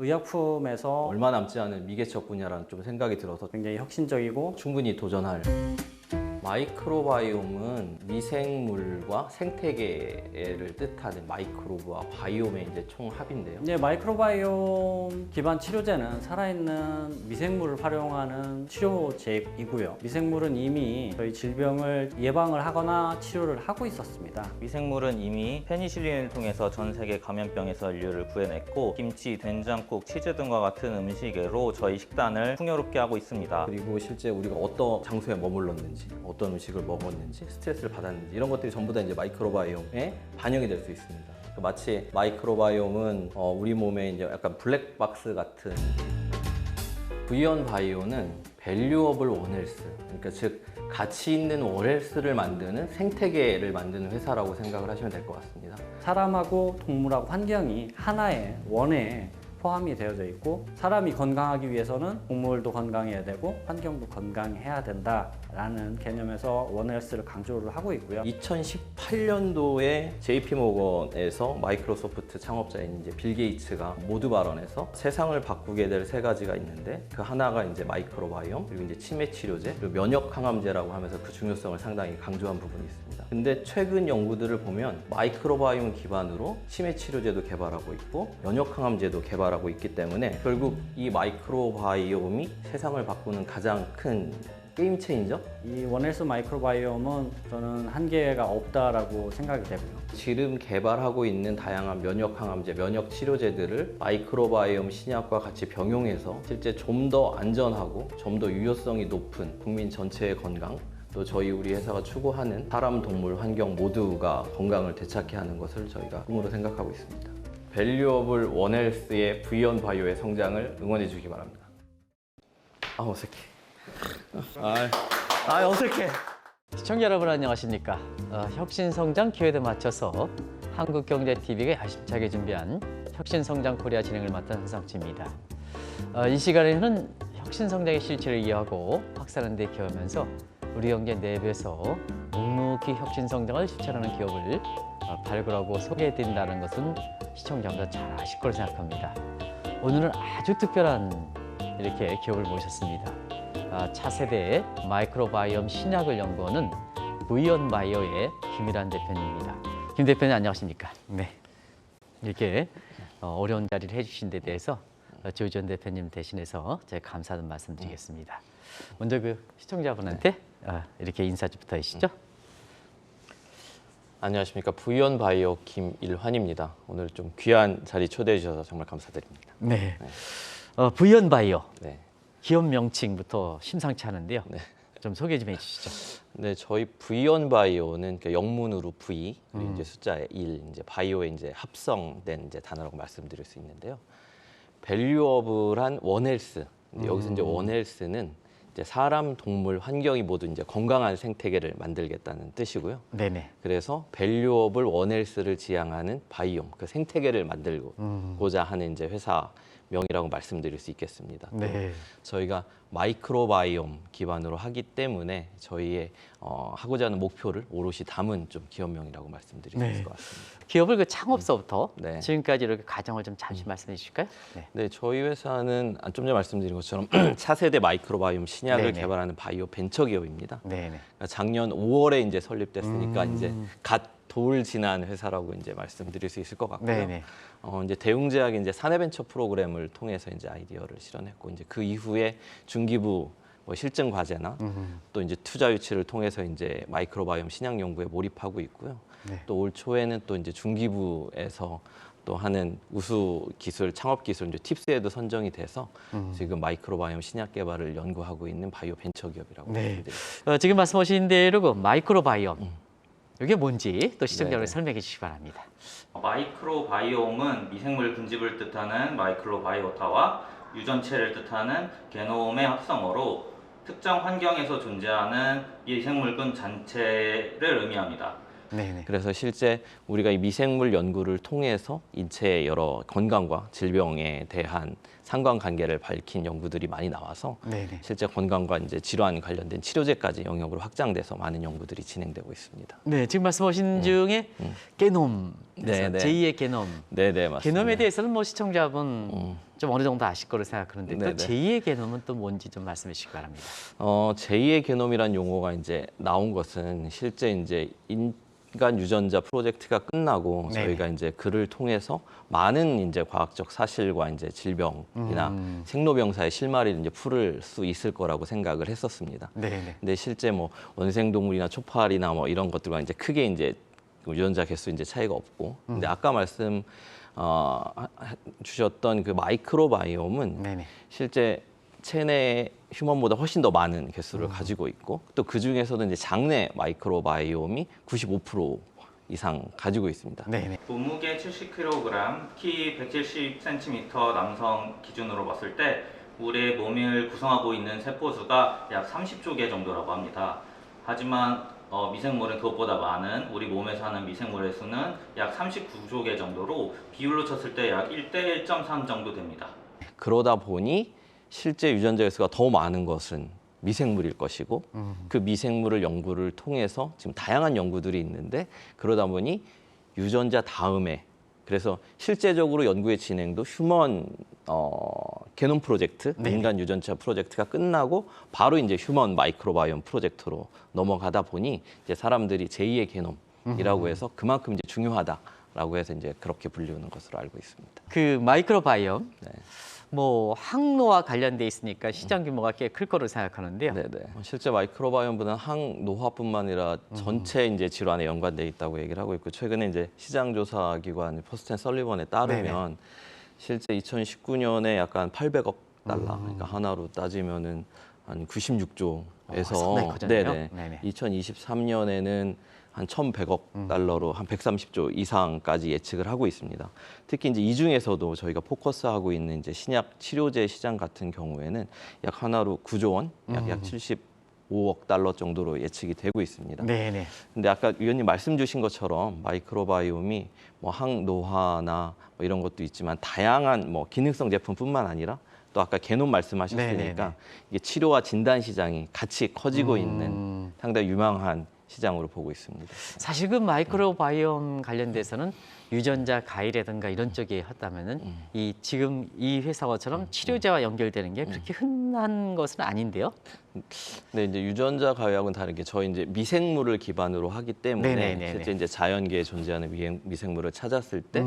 의약품에서 얼마 남지 않은 미개척 분야라는 좀 생각이 들어서 굉장히 혁신적이고 충분히 도전할. 마이크로바이옴은 미생물과 생태계를 뜻하는 마이크로브와 바이옴의 이제 총합인데요. 이제 마이크로바이옴 기반 치료제는 살아있는 미생물을 활용하는 치료제이고요. 미생물은 이미 저희 질병을 예방을 하거나 치료를 하고 있었습니다. 미생물은 이미 페니실린을 통해서 전 세계 감염병에서 인류를 구해냈고 김치, 된장국, 치즈 등과 같은 음식으로 저희 식단을 풍요롭게 하고 있습니다. 그리고 실제 우리가 어떤 장소에 머물렀는지, 어떤 음식을 먹었는지, 스트레스를 받았는지 이런 것들이 전부 다 이제 마이크로바이옴에 반영이 될 수 있습니다. 마치 마이크로바이옴은 우리 몸에 이제 약간 블랙박스 같은. 브이언 바이오는 밸류어블 원헬스, 그러니까 즉 가치 있는 원헬스를 만드는 생태계를 만드는 회사라고 생각을 하시면 될 것 같습니다. 사람하고 동물하고 환경이 하나의 원에 포함이 되어져 있고 사람이 건강하기 위해서는 동물도 건강해야 되고 환경도 건강해야 된다라는 개념에서 원헬스를 강조를 하고 있고요. 2018년도에 JP모건에서 마이크로소프트 창업자인 이제 빌 게이츠가 모두 발언해서 세상을 바꾸게 될 세 가지가 있는데 그 하나가 이제 마이크로바이옴, 그리고 이제 치매 치료제, 그리고 면역 항암제라고 하면서 그 중요성을 상당히 강조한 부분이 있습니다. 근데 최근 연구들을 보면 마이크로바이옴 기반으로 치매 치료제도 개발하고 있고 면역 항암제도 개발하고 있기 때문에 결국 이 마이크로바이옴이 세상을 바꾸는 가장 큰 게임 체인저? 이 원헬스 마이크로바이옴은 저는 한계가 없다라고 생각이 되고요. 지금 개발하고 있는 다양한 면역 항암제, 면역 치료제들을 마이크로바이옴 신약과 같이 병용해서 실제 좀 더 안전하고 좀 더 유효성이 높은 국민 전체의 건강, 또 우리 회사가 추구하는 사람, 동물, 환경 모두가 건강을 되찾게 하는 것을 저희가 꿈으로 생각하고 있습니다. 밸류어블 원헬스의 브이언 바이오의 성장을 응원해 주기 바랍니다. 아 어색해. 어색해. 시청자 여러분 안녕하십니까? 혁신성장 기회에 맞춰서 한국경제TV가 야심차게 준비한 혁신성장 코리아 진행을 맡은 한상치입니다. 이 시간에는 혁신성장의 실체를 이해하고 확산하는 데 기여하면서 우리 경제 내부에서 묵묵히 혁신성장을 실천하는 기업을 발굴하고 소개해드린다는 것은 시청자분들 잘 아실 거라 생각합니다. 오늘은 아주 특별한 이렇게 기업을 모셨습니다. 차세대 마이크로바이옴 신약을 연구하는 브이언 바이오의 김일환 대표님입니다. 김 대표님 안녕하십니까? 네. 이렇게 어려운 자리를 해주신 데 대해서 조희전 대표님 대신해서 제가 감사하는 말씀드리겠습니다. 먼저 그 시청자분한테 이렇게 인사 좀 부탁드리시죠. 안녕하십니까. 브이언 바이오 김일환입니다. 오늘 좀 귀한 자리 초대해 주셔서 정말 감사드립니다. 네. 브이언 바이오. 네. 기업 명칭부터 심상치 않은데요. 네. 좀 소개 좀 해주시죠. 네, 저희 브이언 바이오는 영문으로 V 그리고 이제 숫자에 1, 이제 바이오에 이제 합성된 이제 단어라고 말씀드릴 수 있는데요. 밸류어블한 원헬스. 여기서 이제 원헬스는 이제 사람, 동물, 환경이 모두 이제 건강한 생태계를 만들겠다는 뜻이고요. 네네. 그래서 밸류어블 원헬스를 지향하는 바이옴, 그 생태계를 만들고자 하는 이제 회사 명이라고 말씀드릴 수 있겠습니다. 네. 저희가 마이크로바이옴 기반으로 하기 때문에 저희의 하고자 하는 목표를 오롯이 담은 좀 기업명이라고 말씀드릴 수 있을 것 같습니다. 기업을 그 창업서부터 네. 지금까지 이렇게 과정을 좀 잠시 말씀해 주실까요? 네. 네, 저희 회사는 좀 전에 말씀드린 것처럼 차세대 마이크로바이옴 신약을 네네. 개발하는 바이오 벤처 기업입니다. 네네. 그러니까 작년 5월에 이제 설립됐으니까 이제 갓 돌 지난 회사라고 이제 말씀드릴 수 있을 것 같고요. 네네. 이제 대웅제약이 이제 사내벤처 프로그램을 통해서 이제 아이디어를 실현했고 이제 그 이후에 중기부 실증 과제나 또 이제 투자 유치를 통해서 이제 마이크로바이옴 신약 연구에 몰입하고 있고요. 네. 또 올 초에는 또 이제 중기부에서 또 하는 우수 기술, 창업 기술 이제 팁스에도 선정이 돼서 지금 마이크로바이옴 신약 개발을 연구하고 있는 바이오 벤처 기업이라고 네. 말씀드립니다. 지금 말씀하신 대로 그 마이크로바이옴 이게 뭔지 또 시청자분들 네네. 설명해 주시기 바랍니다. 마이크로바이옴은 미생물 군집을 뜻하는 마이크로바이오타와 유전체를 뜻하는 게놈의 합성어로 특정 환경에서 존재하는 미생물군 전체를 의미합니다. 네네. 그래서 실제 우리가 이 미생물 연구를 통해서 인체의 여러 건강과 질병에 대한 상관관계를 밝힌 연구들이 많이 나와서 네네. 실제 건강과 이제 질환 관련된 치료제까지 영역으로 확장돼서 많은 연구들이 진행되고 있습니다. 네, 지금 말씀하신 중에 게놈, 네네. 제2의 게놈. 네네 맞습니다. 게놈에 대해서는 뭐 시청자분 좀 어느 정도 아실 거로 생각하는데 또 네네. 제2의 개념은 또 뭔지 좀 말씀해 주시기 바랍니다. 제2의 개놈이란 용어가 이제 나온 것은 실제 이제 인간 유전자 프로젝트가 끝나고 네네. 저희가 이제 그를 통해서 많은 이제 과학적 사실과 이제 질병이나 생로병사의 실마리를 이제 풀을 수 있을 거라고 생각을 했었습니다. 네네. 근데 실제 뭐 원생동물이나 초파리나 뭐 이런 것들과 이제 크게 이제 유전자 개수 이제 차이가 없고, 근데 아까 말씀 주셨던 그 마이크로바이옴은 네네. 실제 체내 휴먼보다 훨씬 더 많은 개수를 가지고 있고, 또 그 중에서도 이제 장내 마이크로바이옴이 95% 이상 가지고 있습니다. 네네. 몸무게 70kg, 키 170cm 남성 기준으로 봤을 때 우리의 몸을 구성하고 있는 세포수가 약 30조 개 정도라고 합니다. 하지만 미생물은 그것보다 많은 우리 몸에 사는 미생물의 수는 약 39조 개 정도로 비율로 쳤을 때 약 1대 1.3 정도 됩니다. 그러다 보니 실제 유전자 개수가 더 많은 것은 미생물일 것이고, 그 미생물을 연구를 통해서 지금 다양한 연구들이 있는데, 그러다 보니 유전자 다음에, 그래서 실제적으로 연구의 진행도 휴먼 게놈 프로젝트, 네네. 인간 유전자 프로젝트가 끝나고 바로 이제 휴먼 마이크로바이옴 프로젝트로 넘어가다 보니 이제 사람들이 제2의 게놈이라고 해서 그만큼 이제 중요하다라고 해서 이제 그렇게 불리우는 것으로 알고 있습니다. 그 마이크로바이옴 네. 뭐 항노화 관련돼 있으니까 시장 규모가 꽤 클 거로 생각하는데요. 네네. 실제 마이크로바이옴보다는 항노화뿐만 아니라 전체 이제 질환에 연관돼 있다고 얘기를 하고 있고, 최근에 이제 시장조사 기관 포스트 설리번에 따르면 실제 2019년에 약간 800억 달러, 그러니까 하나로 따지면은 한 96조에서 상당히 커졌네요. 네네. 네네. 2023년에는 한 1,100억 달러로 한 130조 이상까지 예측을 하고 있습니다. 특히 이제 이 중에서도 저희가 포커스하고 있는 이제 신약 치료제 시장 같은 경우에는 약 하나로 9조 원, 약 75억 달러 정도로 예측이 되고 있습니다. 네네. 근데 아까 위원님 말씀 주신 것처럼 마이크로바이옴이 뭐 항노화나 뭐 이런 것도 있지만 다양한 뭐 기능성 제품뿐만 아니라 또 아까 게놈 말씀하셨으니까 네네네. 이게 치료와 진단 시장이 같이 커지고 있는 상당히 유망한 시장으로 보고 있습니다. 사실 그 마이크로바이옴 관련돼서는 유전자 가위라든가 이런 쪽에 했다면은 이 지금 이 회사처럼 치료제와 연결되는 게 그렇게 흔한 것은 아닌데요. 근데 이제 유전자 가위하고는 다르게 저희 이제 미생물을 기반으로 하기 때문에 네네네네. 실제 이제 자연계에 존재하는 미생물을 찾았을 때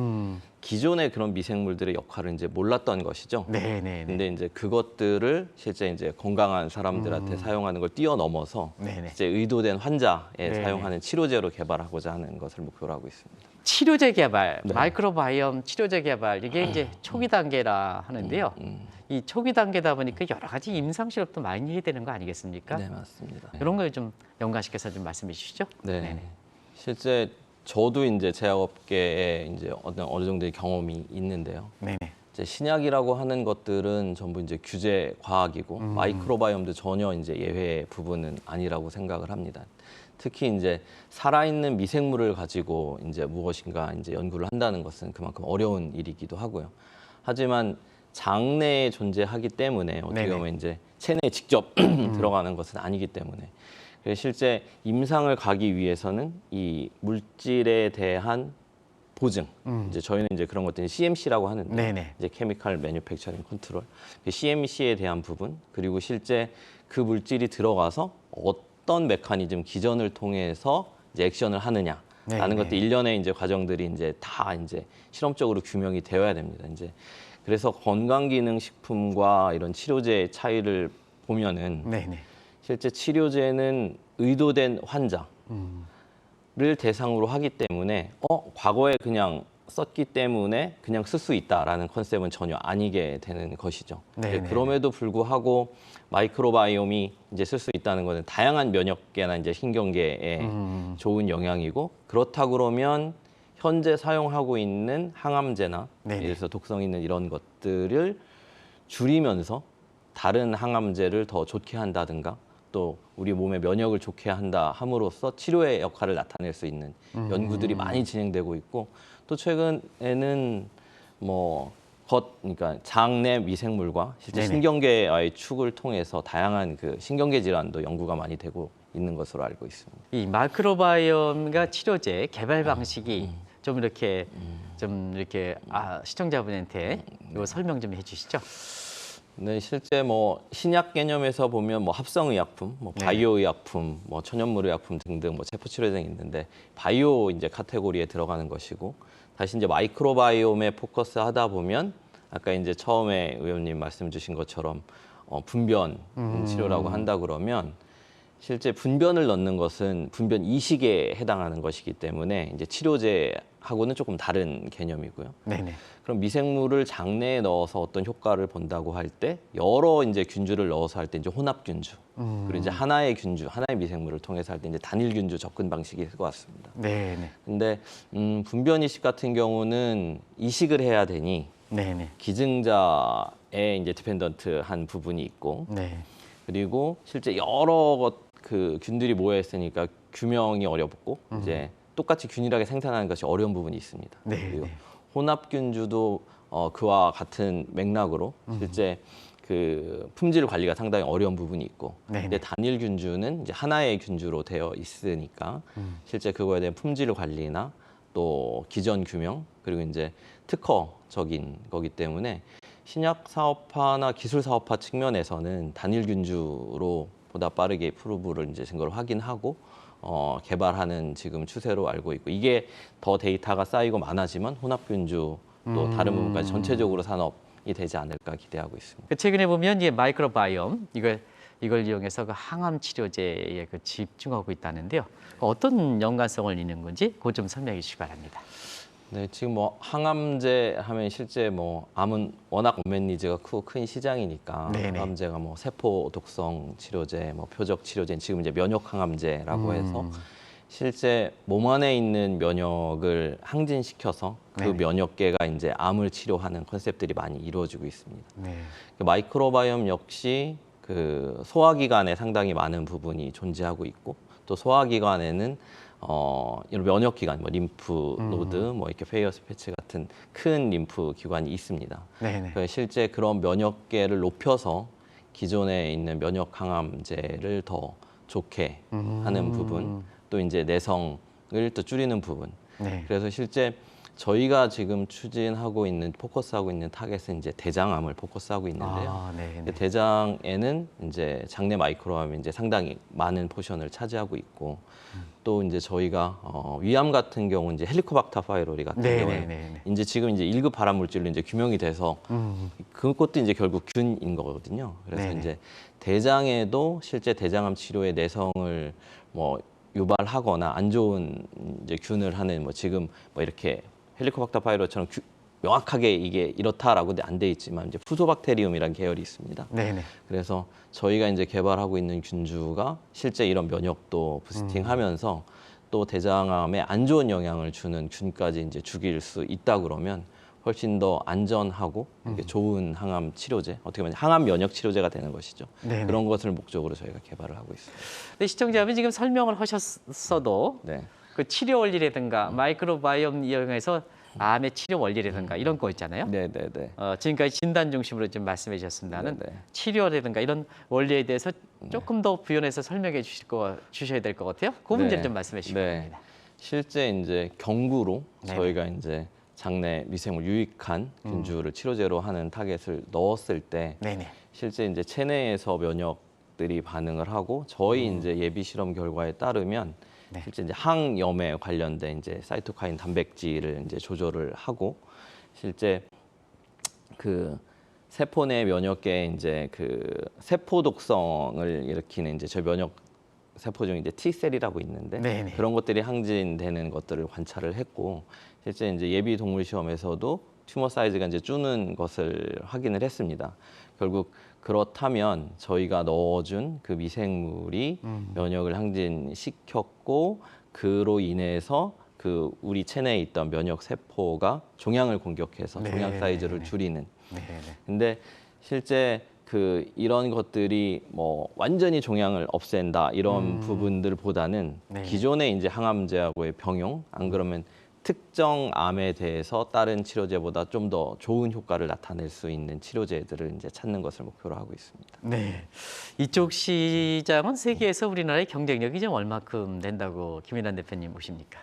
기존의 그런 미생물들의 역할을 이제 몰랐던 것이죠. 네네네. 근데 이제 그것들을 실제 이제 건강한 사람들한테 사용하는 걸 뛰어넘어서 네네. 이제 의도된 환자에 네네. 사용하는 치료제로 개발하고자 하는 것을 목표로 하고 있습니다. 치료제 개발, 네. 마이크로바이옴 치료제 개발 이게 이제 초기 단계라 하는데요. 이 초기 단계다 보니까 여러 가지 임상 실험도 많이 해야 되는 거 아니겠습니까? 네, 맞습니다. 이런 걸 좀 연관시켜서 좀 말씀해 주시죠. 네. 네네. 실제 저도 이제 제약업계에 이제 어느 정도의 경험이 있는데요. 네네. 이제 신약이라고 하는 것들은 전부 이제 규제 과학이고 마이크로바이옴도 전혀 이제 예외 부분은 아니라고 생각을 합니다. 특히 이제 살아있는 미생물을 가지고 이제 무엇인가 이제 연구를 한다는 것은 그만큼 어려운 일이기도 하고요. 하지만 장내에 존재하기 때문에 어떻게 네네. 보면 이제 체내에 직접 들어가는 것은 아니기 때문에, 그래서 실제 임상을 가기 위해서는 이 물질에 대한 보증, 이제 저희는 이제 그런 것들이 CMC라고 하는데, 네네. 이제 케미컬 매뉴팩처링 컨트롤, CMC에 대한 부분, 그리고 실제 그 물질이 들어가서 어떤 메커니즘 기전을 통해서 이제 액션을 하느냐라는 네네. 것들 일련의 이제 과정들이 이제 다 이제 실험적으로 규명이 되어야 됩니다. 이제 그래서 건강기능식품과 이런 치료제의 차이를 보면은 네네. 실제 치료제는 의도된 환자를 대상으로 하기 때문에 과거에 그냥 썼기 때문에 그냥 쓸 수 있다라는 컨셉은 전혀 아니게 되는 것이죠. 네네. 그럼에도 불구하고 마이크로바이옴이 이제 쓸 수 있다는 것은 다양한 면역계나 이제 신경계에 좋은 영향이고, 그렇다 그러면 현재 사용하고 있는 항암제나 네네. 예를 들어서 독성 있는 이런 것들을 줄이면서 다른 항암제를 더 좋게 한다든가, 또 우리 몸의 면역을 좋게 한다 함으로써 치료의 역할을 나타낼 수 있는 연구들이 많이 진행되고 있고, 또 최근에는 뭐 그러니까 장내 미생물과 실제 네네. 신경계와의 축을 통해서 다양한 그 신경계 질환도 연구가 많이 되고 있는 것으로 알고 있습니다. 이 마이크로바이옴과 치료제 개발 방식이 좀 이렇게 시청자분한테 이거 설명 좀 해주시죠. 네, 실제 뭐 신약 개념에서 보면 뭐 합성의약품, 뭐 네. 바이오의약품, 뭐 천연물의약품 등등 뭐 세포치료 등이 있는데 바이오 이제 카테고리에 들어가는 것이고 다시 이제 마이크로바이옴에 포커스하다 보면 아까 이제 처음에 의원님 말씀 주신 것처럼 분변 치료라고 한다 그러면 실제 분변을 넣는 것은 분변 이식에 해당하는 것이기 때문에 이제 치료제하고는 조금 다른 개념이고요. 네네. 그럼 미생물을 장내에 넣어서 어떤 효과를 본다고 할 때 여러 이제 균주를 넣어서 할 때 이제 혼합 균주 그리고 이제 하나의 균주, 하나의 미생물을 통해서 할 때 이제 단일 균주 접근 방식이 될 것 같습니다. 네네. 근데 분변 이식 같은 경우는 이식을 해야 되니 네네. 기증자의 이제 디펜던트한 부분이 있고 네. 그리고 실제 여러 그 균들이 모여 있으니까 규명이 어렵고 이제 똑같이 균일하게 생산하는 것이 어려운 부분이 있습니다. 네, 그리고 네. 혼합균주도 그와 같은 맥락으로 실제 그 품질 관리가 상당히 어려운 부분이 있고 네, 근데 네. 단일 균주는 이제 하나의 균주로 되어 있으니까 실제 그거에 대한 품질 관리나 또 기전 규명 그리고 이제 특허적인 거기 때문에 신약 사업화나 기술 사업화 측면에서는 단일 균주로 보다 빠르게 프루브를 이제 증거를 확인하고 개발하는 지금 추세로 알고 있고 이게 더 데이터가 쌓이고 많아지면 혼합균주 또 다른 부분까지 전체적으로 산업이 되지 않을까 기대하고 있습니다. 최근에 보면 이제 마이크로바이옴 이걸 이용해서 그 항암 치료제에 그 집중하고 있다는데요. 어떤 연관성을 잇는 건지 그거 좀 설명해 주시기 바랍니다. 네, 지금 뭐 항암제 하면 실제 뭐 암은 워낙 언맷 니즈가 크고 큰 시장이니까 네네. 항암제가 뭐 세포 독성 치료제, 뭐 표적 치료제, 지금 이제 면역 항암제라고 해서 실제 몸 안에 있는 면역을 항진시켜서 그 네네. 면역계가 이제 암을 치료하는 컨셉들이 많이 이루어지고 있습니다. 네. 그 마이크로바이옴 역시 그 소화기관에 상당히 많은 부분이 존재하고 있고 또 소화기관에는 이런 면역기관, 뭐 림프 노드, 뭐 이렇게 페이어스 패치 같은 큰 림프 기관이 있습니다. 네네. 그래서 실제 그런 면역계를 높여서 기존에 있는 면역 항암제를 더 좋게 하는 부분, 또 이제 내성을 또 줄이는 부분. 네. 그래서 실제 저희가 지금 추진하고 있는 포커스하고 있는 타겟은 이제 대장암을 포커스하고 있는데요. 아, 네. 대장에는 이제 장내 마이크로암이 이제 상당히 많은 포션을 차지하고 있고 또 이제 저희가 위암 같은 경우 이제 헬리코박터 파이로리 같은 네, 경우에 네, 네, 네. 이제 지금 이제 1급 발암 물질로 이제 규명이 돼서 그것도 이제 결국 균인 거거든요. 그래서 네네. 이제 대장에도 실제 대장암 치료의 내성을 뭐 유발하거나 안 좋은 이제 균을 하는 뭐 지금 뭐 이렇게 헬리코박터 파이로처럼 명확하게 이게 이렇다라고 안 돼 있지만 이제 푸소박테리움이라는 계열이 있습니다. 네네. 그래서 저희가 이제 개발하고 있는 균주가 실제 이런 면역도 부스팅하면서 또 대장암에 안 좋은 영향을 주는 균까지 이제 죽일 수 있다 그러면 훨씬 더 안전하고 이게 좋은 항암 치료제, 어떻게 보면 항암 면역 치료제가 되는 것이죠. 네네. 그런 것을 목적으로 저희가 개발을 하고 있습니다. 근데 시청자분 지금 설명을 하셨어도 네. 그 치료 원리라든가 마이크로바이옴 이용해서 암의 치료 원리라든가 이런 거 있잖아요. 네, 네, 네. 지금까지 진단 중심으로 좀 말씀해 주셨습니다는 네, 네. 치료라든가 이런 원리에 대해서 조금 더 부연해서 설명해 주셔야 될 것 같아요. 그 문제를 좀 말씀해 주시기 바랍니다. 실제 이제 경구로 네. 저희가 이제 장내 미생물 유익한 균주를 치료제로 하는 타겟을 넣었을 때 네네. 실제 이제 체내에서 면역들이 반응을 하고 저희 이제 예비 실험 결과에 따르면 네. 실제 이제 항염에 관련된 이제 사이토카인 단백질을 이제 조절을 하고 실제 그 세포 내 면역계에 이제 그 세포 독성을 일으키는 이제 저 면역 세포 중에 이제 T셀이라고 있는데 네네. 그런 것들이 항진되는 것들을 관찰을 했고 실제 이제 예비 동물 시험에서도 튜머 사이즈가 이제 주는 것을 확인을 했습니다. 결국 그렇다면 저희가 넣어준 그 미생물이 면역을 항진시켰고 그로 인해서 그 우리 체내에 있던 면역 세포가 종양을 공격해서 네, 종양 사이즈를 네, 네. 줄이는. 네네. 근데 실제 그 이런 것들이 뭐 완전히 종양을 없앤다 이런 부분들보다는 네. 기존의 이제 항암제하고의 병용 안 그러면 특정 암에 대해서 다른 치료제보다 좀 더 좋은 효과를 나타낼 수 있는 치료제들을 이제 찾는 것을 목표로 하고 있습니다. 네. 이쪽 시장은 세계에서 우리나라의 경쟁력이 좀 얼마큼 된다고 김일환 대표님 보십니까?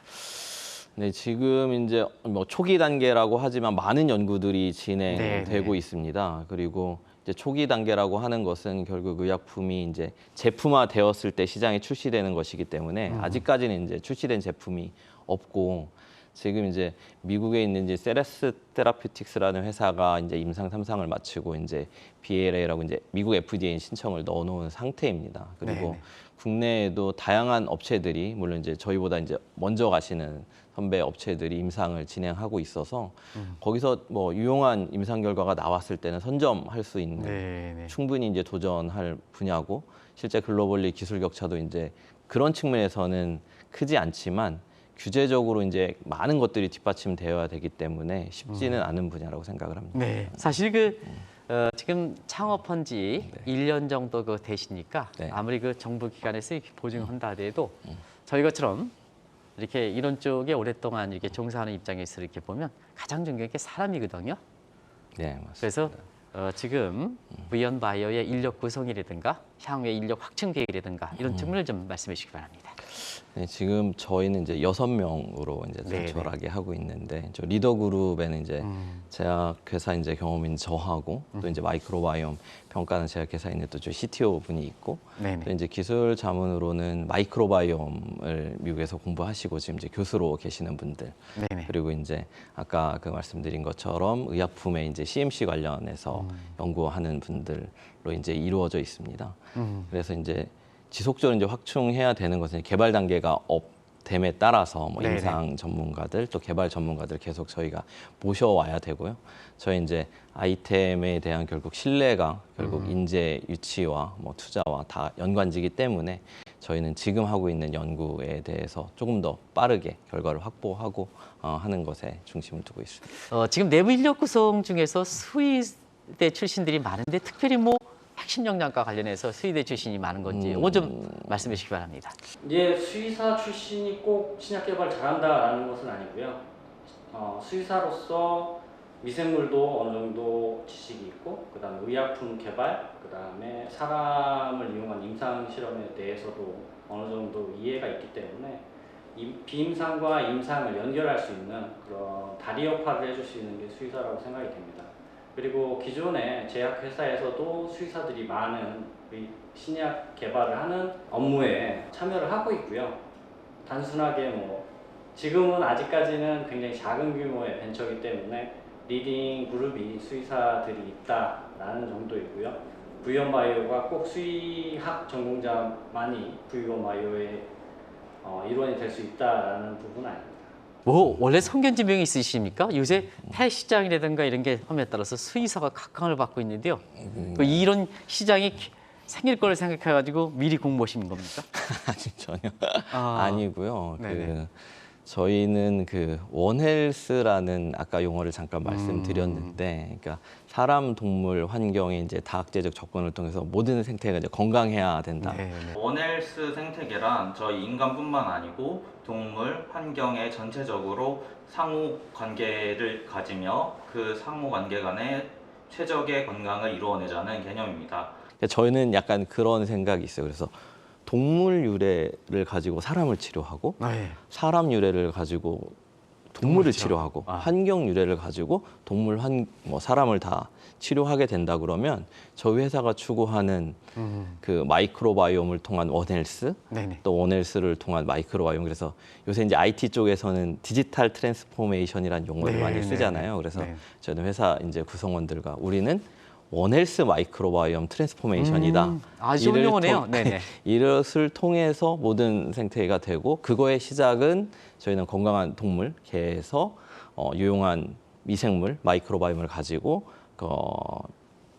네, 지금 이제 뭐 초기 단계라고 하지만 많은 연구들이 진행되고 네. 있습니다. 그리고 이제 초기 단계라고 하는 것은 결국 의약품이 이제 제품화 되었을 때 시장에 출시되는 것이기 때문에 아직까지는 이제 출시된 제품이 없고 지금 이제 미국에 있는 이제 세레스 테라퓨틱스라는 회사가 이제 임상 3상을 마치고 이제 BLA라고 이제 미국 FDA에 신청을 넣어놓은 상태입니다. 그리고 네네. 국내에도 다양한 업체들이 물론 이제 저희보다 이제 먼저 가시는 선배 업체들이 임상을 진행하고 있어서 거기서 뭐 유용한 임상 결과가 나왔을 때는 선점할 수 있는 네네. 충분히 이제 도전할 분야고 실제 글로벌리 기술 격차도 이제 그런 측면에서는 크지 않지만 규제적으로 이제 많은 것들이 뒷받침되어야 되기 때문에 쉽지는 않은 분야라고 생각을 합니다. 네. 사실 지금 창업한 지 1년 정도 되시니까 네. 아무리 정부 기관에서 이렇게 보증한다 하더라도 저희 것처럼 이렇게 이런 쪽에 오랫동안 이렇게 종사하는 입장에서 이렇게 보면 가장 중요한 게 사람이거든요. 네, 맞습니다. 그래서 지금 부연바이오의 인력 구성이라든가 향후의 인력 확충 계획이라든가 이런 측면을 좀 말씀해 주시기 바랍니다. 네, 지금 저희는 이제 6명으로 이제 네네. 단촐하게 하고 있는데 저 리더 그룹에는 이제 제약회사 이제 경험인 저하고 또 이제 마이크로바이옴 평가는 제약회사에 있는 또 CTO 분이 있고 네네. 또 이제 기술 자문으로는 마이크로바이옴을 미국에서 공부하시고 지금 이제 교수로 계시는 분들 네네. 그리고 이제 아까 말씀드린 것처럼 의약품의 이제 CMC 관련해서 연구하는 분들로 이제 이루어져 있습니다. 그래서 이제 지속적으로 이제 확충해야 되는 것은 개발 단계가 됨에 따라서 뭐 네네. 임상 전문가들 또 개발 전문가들 계속 저희가 모셔와야 되고요. 저희 이제 아이템에 대한 결국 신뢰가 결국 인재 유치와 뭐 투자와 다 연관지기 때문에 저희는 지금 하고 있는 연구에 대해서 조금 더 빠르게 결과를 확보하고 하는 것에 중심을 두고 있습니다. 지금 내부 인력 구성 중에서 수의대 출신들이 많은데 특별히 뭐 핵심 역량과 관련해서 수의대 출신이 많은 건지 이거 좀 말씀해 주시기 바랍니다. 이제 수의사 출신이 꼭 신약 개발 잘한다라는 것은 아니고요. 수의사로서 미생물도 어느 정도 지식이 있고, 그다음에 의약품 개발, 그다음에 사람을 이용한 임상 실험에 대해서도 어느 정도 이해가 있기 때문에 비임상과 임상을 연결할 수 있는 그런 다리 역할을 해줄 수 있는 게 수의사라고 생각이 됩니다. 그리고 기존의 제약회사에서도 수의사들이 많은 신약 개발을 하는 업무에 참여를 하고 있고요. 단순하게 뭐 지금은 아직까지는 굉장히 작은 규모의 벤처이기 때문에 리딩 그룹이 수의사들이 있다라는 정도이고요. 부위원바이오가 꼭 수의학 전공자만이 부위원바이오의 일원이 될 수 있다라는 부분은 아닙니다. 뭐 원래 성견 지명이 있으십니까? 요새 폐 시장이라든가 이런 게 험에 따라서 수의사가 각광을 받고 있는데요. 이런 시장이 생길 걸 생각해가지고 미리 공부하신 겁니까? 아니 전혀 아니고요. 네네. 저희는 원헬스라는 아까 용어를 잠깐 말씀드렸는데, 그러니까 사람, 동물, 환경에 이제 다학제적 접근을 통해서 모든 생태계가 이제 건강해야 된다. 네네. 원헬스 생태계란 저희 인간뿐만 아니고 동물, 환경에 전체적으로 상호 관계를 가지며 그 상호 관계 간의 최적의 건강을 이루어내자는 개념입니다. 저희는 약간 그런 생각이 있어요. 그래서 동물 유래를 가지고 사람을 치료하고 네. 사람 유래를 가지고 동물을 치료하고 아. 환경 유래를 가지고 동물, 사람을 다 치료하게 된다 그러면 저희 회사가 추구하는 마이크로바이옴을 통한 원헬스 네네. 또 원헬스를 통한 마이크로바이옴, 그래서 요새 이제 IT 쪽에서는 디지털 트랜스포메이션이라는 용어를 많이 쓰잖아요. 그래서 네. 저는 회사 이제 구성원들과 우리는 원헬스 마이크로바이옴 트랜스포메이션이다. 아주 좋은 용어네요. 네네. 이것을 통해서 모든 생태계가 되고, 그거의 시작은 저희는 건강한 동물, 개에서 유용한 미생물, 마이크로바이옴을 가지고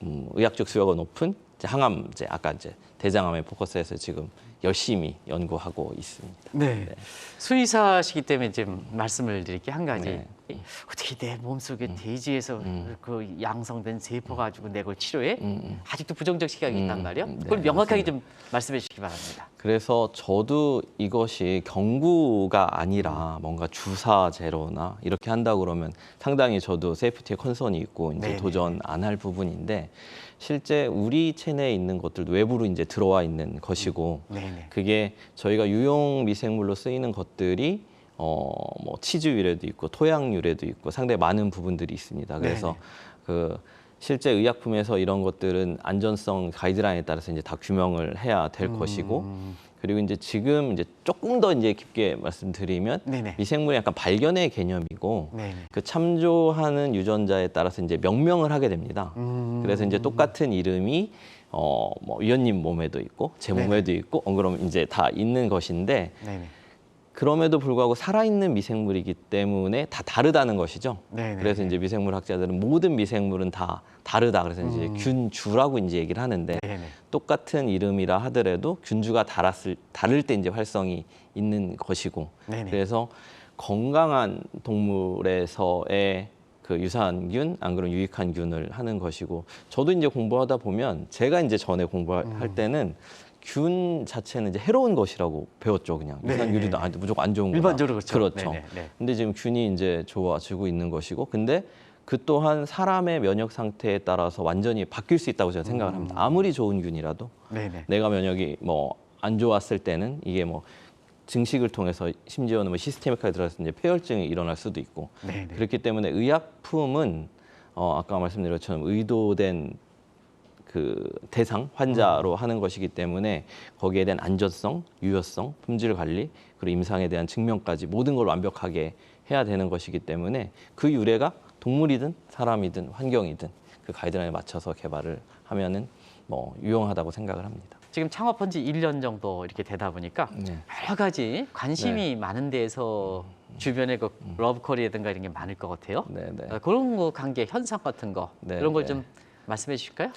의학적 수요가 높은 항암제, 아까 이제 대장암에 포커스해서 지금 열심히 연구하고 있습니다. 네. 수의사시기 때문에 지금 말씀을 드릴게 한 가지. 네. 어떻게 내 몸속에 돼지에서 양성된 세포 가지고 내 걸 치료해? 아직도 부정적 시각이 있단 말이에요. 그걸 명확하게 좀 말씀해 주시기 바랍니다. 그래서 저도 이것이 경구가 아니라 뭔가 주사제로나 이렇게 한다 그러면 상당히 저도 세이프티에 컨선이 있고 이제 네네. 도전 안 할 부분인데, 실제 우리 체내에 있는 것들도 외부로 이제 들어와 있는 것이고, 네네. 그게 저희가 유용 미생물로 쓰이는 것들이 뭐 치즈 유래도 있고 토양 유래도 있고 상당히 많은 부분들이 있습니다. 그래서 그 실제 의약품에서 이런 것들은 안전성 가이드라인에 따라서 이제 다 규명을 해야 될 것이고, 그리고 이제 지금 이제 조금 더 이제 깊게 말씀드리면 네네. 미생물이 약간 발견의 개념이고 네네. 그 참조하는 유전자에 따라서 이제 명명을 하게 됩니다. 그래서 이제 똑같은 이름이 뭐 위원님 몸에도 있고 제 몸에도 있고 그럼 이제 다 있는 것인데, 네네. 그럼에도 불구하고 살아있는 미생물이기 때문에 다 다르다는 것이죠. 네네. 그래서 이제 미생물 학자들은 모든 미생물은 다 다르다. 그래서 이제 균주라고 이제 얘기를 하는데, 네네. 똑같은 이름이라 하더라도 균주가 다를 때 이제 활성이 있는 것이고, 네네. 그래서 건강한 동물에서의 그 유산균, 안 그러면 유익한 균을 하는 것이고, 저도 이제 공부하다 보면 제가 이제 전에 공부할 때는 균 자체는 이제 해로운 것이라고 배웠죠. 그냥 네, 유산균이 네, 네. 무조건 안 좋은 거다. 일반적으로 그렇죠. 그렇죠. 네, 네, 네. 근데 지금 균이 이제 좋아지고 있는 것이고, 근데 그 또한 사람의 면역 상태에 따라서 완전히 바뀔 수 있다고 저는 생각을 합니다. 아무리 좋은 균이라도 네네. 내가 면역이 뭐 안 좋았을 때는 이게 뭐 증식을 통해서 심지어는 뭐 시스테믹하게 들어가서 이제 폐혈증이 일어날 수도 있고, 네네. 그렇기 때문에 의약품은 아까 말씀드린 것처럼 의도된 그 대상 환자로 하는 것이기 때문에 거기에 대한 안전성, 유효성, 품질 관리, 그리고 임상에 대한 증명까지 모든 걸 완벽하게 해야 되는 것이기 때문에 그 유래가 동물이든 사람이든 환경이든 그 가이드라인에 맞춰서 개발을 하면은 뭐 유용하다고 생각을 합니다. 지금 창업한 지 1년 정도 이렇게 되다 보니까 네. 여러 가지 관심이 많은 데에서 주변에 그 러브콜이라든가 이런 게 많을 것 같아요. 네네. 그런 거 관계 현상 같은 거 네, 이런 걸 네. 좀 말씀해 주실까요?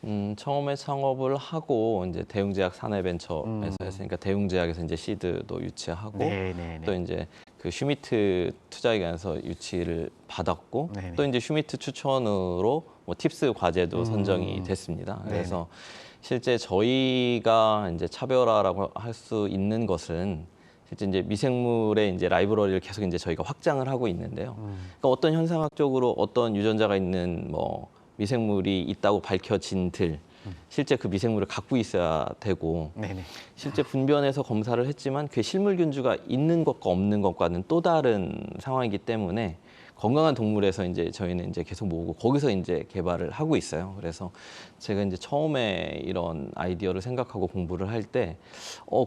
네네. 처음에 창업을 하고 이제 대웅제약 사내벤처에서 했으니까 대웅제약에서 이제 시드도 유치하고 네네네. 또 이제 그 슈미트 투자기관에서 유치를 받았고 네네. 또 이제 슈미트 추천으로 뭐 팁스 과제도 선정이 됐습니다. 그래서 실제 저희가 이제 차별화라고 할 수 있는 것은 실제 이제 미생물의 이제 라이브러리를 계속 이제 저희가 확장을 하고 있는데요. 그러니까 어떤 현상학적으로 어떤 유전자가 있는 뭐 미생물이 있다고 밝혀진들 실제 그 미생물을 갖고 있어야 되고, 네네. 실제 분변에서 검사를 했지만 그게 실물균주가 있는 것과 없는 것과는 또 다른 상황이기 때문에 건강한 동물에서 이제 저희는 이제 계속 모으고 거기서 이제 개발을 하고 있어요. 그래서 제가 이제 처음에 이런 아이디어를 생각하고 공부를 할 때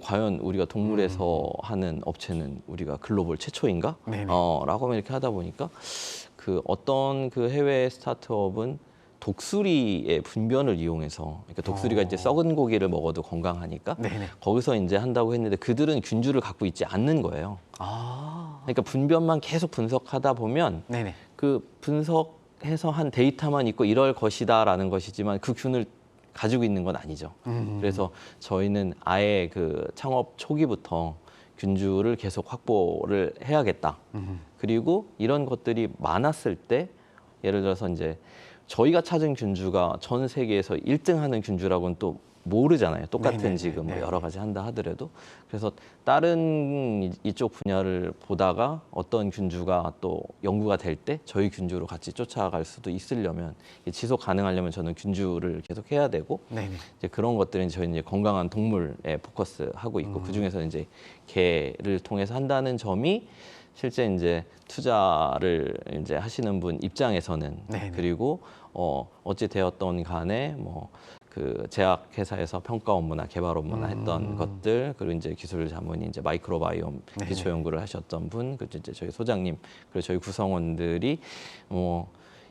과연 우리가 동물에서 하는 업체는 우리가 글로벌 최초인가? 네네. 라고 이렇게 하다 보니까 그 어떤 그 해외 스타트업은 독수리의 분변을 이용해서, 그러니까 독수리가 이제 썩은 고기를 먹어도 건강하니까 네네. 거기서 이제 한다고 했는데 그들은 균주를 갖고 있지 않는 거예요. 아. 그러니까 분변만 계속 분석하다 보면 네네. 그 분석해서 한 데이터만 있고 이럴 것이다라는 것이지만 그 균을 가지고 있는 건 아니죠. 그래서 저희는 아예 그 창업 초기부터 균주를 계속 확보를 해야겠다. 그리고 이런 것들이 많았을 때 예를 들어서 이제 저희가 찾은 균주가 전 세계에서 1등하는 균주라고는 또 모르잖아요. 똑같은 네네네. 지금 뭐 네. 여러 가지 한다 하더라도. 그래서 다른 이쪽 분야를 보다가 어떤 균주가 또 연구가 될 때 저희 균주로 같이 쫓아갈 수도 있으려면, 지속 가능하려면 저는 균주를 계속 해야 되고, 네네. 이제 그런 것들은 저희는 이제 건강한 동물에 포커스하고 있고 그 중에서 이제 개를 통해서 한다는 점이 실제 이제 투자를 이제 하시는 분 입장에서는 네네. 그리고 어찌 되었던 간에 뭐 그 제약 회사에서 평가 업무나 개발 업무나 했던 것들, 그리고 이제 기술 자문이 이제 마이크로바이옴 네네. 기초 연구를 하셨던 분, 그리고 이제 저희 소장님, 그리고 저희 구성원들이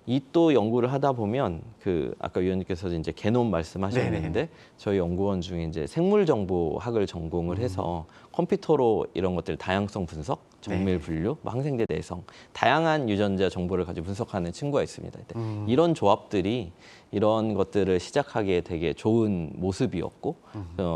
이 또 연구를 하다 보면 그 아까 위원님께서 이제 게놈 말씀하셨는데 네네. 저희 연구원 중에 이제 생물정보학을 전공을 해서 컴퓨터로 이런 것들 다양성 분석, 정밀 분류, 뭐 항생제 내성, 다양한 유전자 정보를 가지고 분석하는 친구가 있습니다. 이런 조합들이 이런 것들을 시작하기에 되게 좋은 모습이었고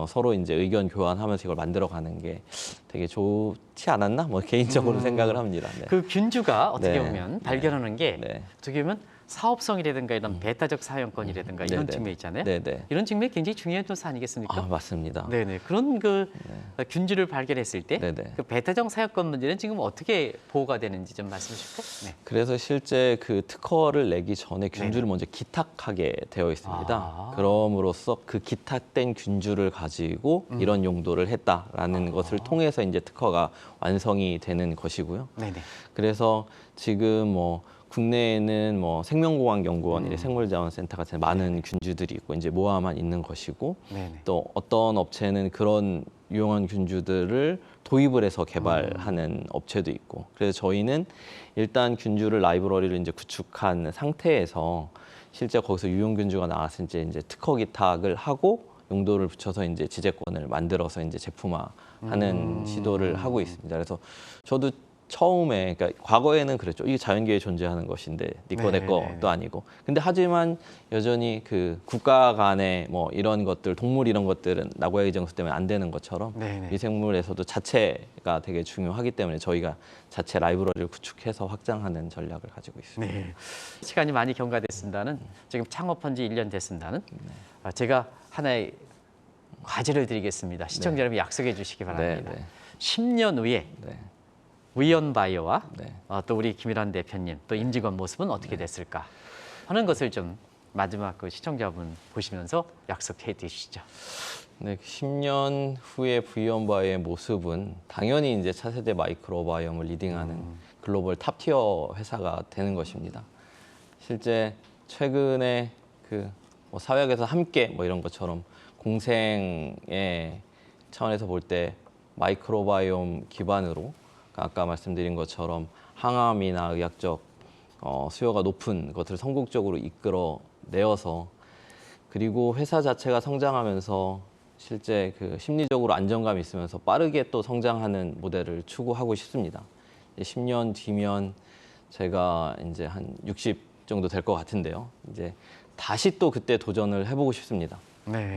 서로 이제 의견 교환하면서 이걸 만들어가는 게 되게 좋지 않았나? 뭐 개인적으로 생각을 합니다. 네. 그 균주가 어떻게 네. 보면 발견하는 게 네. 어떻게 보면 사업성이라든가 이런 배타적 사용권이라든가 이런 네네. 측면 있잖아요. 네네. 이런 측면이 굉장히 중요한 요소 아니겠습니까? 아, 맞습니다. 네네. 그런 그 균주를 발견했을 때 네네. 그 배타적 사용권 문제는 지금 어떻게 보호가 되는지 좀 말씀해 주실까요? 네. 그래서 실제 그 특허를 내기 전에 균주를 먼저 기탁하게 되어 있습니다. 아. 그럼으로써 그 기탁된 균주를 가지고 이런 용도를 했다라는 것을 통해서 이제 특허가 완성이 되는 것이고요. 네네. 그래서 지금 뭐 국내에는 뭐 생명공학연구원, 생물자원센터 같은 많은 균주들이 있고 이제 모아만 있는 것이고 네네. 또 어떤 업체는 그런 유용한 균주들을 도입을 해서 개발하는 업체도 있고 그래서 저희는 일단 균주를 라이브러리를 이제 구축한 상태에서 실제 거기서 유용 균주가 나왔을 때 이제 특허 기탁을 하고 용도를 붙여서 이제 지재권을 만들어서 이제 제품화하는 시도를 하고 있습니다. 그래서 저도 처음에, 그러니까 과거에는 그랬죠. 이게 자연계에 존재하는 것인데 니꺼 내꺼도 아니고. 근데 하지만 여전히 그 국가 간의 뭐 이런 것들, 동물 이런 것들은 나고야 정수 때문에 안 되는 것처럼 네네. 미생물에서도 자체가 되게 중요하기 때문에 저희가 자체 라이브러리를 구축해서 확장하는 전략을 가지고 있습니다. 네. 시간이 많이 경과됐습니다는 지금 창업한 지 1년 됐습니다는 제가 하나의 과제를 드리겠습니다. 시청자 여러분 약속해 주시기 바랍니다. 네. 10년 후에 네. 위원바이오와 네. 또 우리 김일환 대표님 또 임직원 모습은 어떻게 됐을까 하는 것을 좀 마지막 그 시청자분 보시면서 약속해 주시죠. 네, 10년 후에 V연바의 모습은 당연히 이제 차세대 마이크로바이옴을 리딩하는 글로벌 탑티어 회사가 되는 것입니다. 실제 최근에 그 뭐 사회학에서 함께 뭐 이런 것처럼 공생의 차원에서 볼 때 마이크로바이옴 기반으로 아까 말씀드린 것처럼 항암이나 의학적 수요가 높은 것들을 성공적으로 이끌어내어서 그리고 회사 자체가 성장하면서 실제 그 심리적으로 안정감이 있으면서 빠르게 또 성장하는 모델을 추구하고 싶습니다. 10년 뒤면 제가 이제 한 60 정도 될 것 같은데요. 이제 다시 또 그때 도전을 해보고 싶습니다. 네.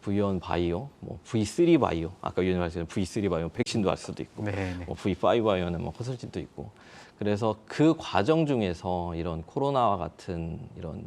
V1 바이오, 뭐 V3 바이오, 아까 유연이 말씀하신 V3 바이오 백신도 할 수도 있고, 네. 뭐 V5 바이오는 뭐 컨설팅도 있고, 그래서 그 과정 중에서 이런 코로나와 같은 이런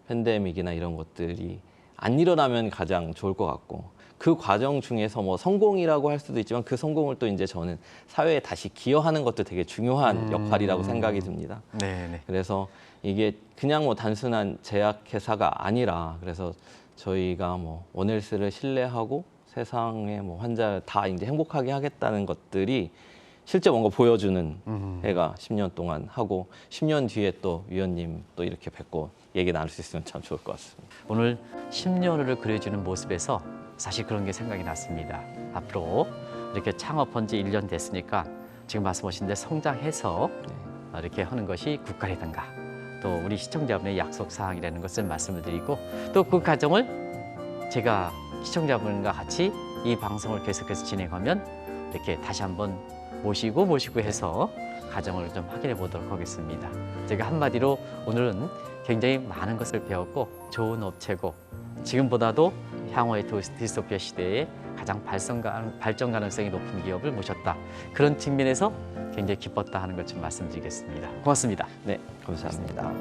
팬데믹이나 이런 것들이 안 일어나면 가장 좋을 것 같고, 그 과정 중에서 뭐 성공이라고 할 수도 있지만 그 성공을 또 이제 저는 사회에 다시 기여하는 것도 되게 중요한 역할이라고 생각이 듭니다. 네. 그래서 이게 그냥 뭐 단순한 제약회사가 아니라 그래서 저희가 뭐 원헬스를 신뢰하고 세상의 뭐 환자 다 이제 행복하게 하겠다는 것들이 실제 뭔가 보여주는 해가 10년 동안 하고 10년 뒤에 또 위원님 또 이렇게 뵙고 얘기 나눌 수 있으면 참 좋을 것 같습니다. 오늘 10년 후를 그려주는 모습에서 사실 그런 게 생각이 났습니다. 앞으로 이렇게 창업한 지 1년 됐으니까 지금 말씀하신 대 성장해서 이렇게 하는 것이 국가라든가 또 우리 시청자분의 약속 사항이라는 것을 말씀을 드리고 또 그 과정을 제가 시청자분과 같이 이 방송을 계속해서 진행하면 이렇게 다시 한번 모시고 해서 과정을 좀 확인해 보도록 하겠습니다. 제가 한마디로 오늘은 굉장히 많은 것을 배웠고 좋은 업체고 지금보다도 향후의 디스토피아 시대에 가장 발전 가능성이 높은 기업을 모셨다. 그런 측면에서 굉장히 기뻤다 하는 것 좀 말씀드리겠습니다. 고맙습니다. 네, 감사합니다.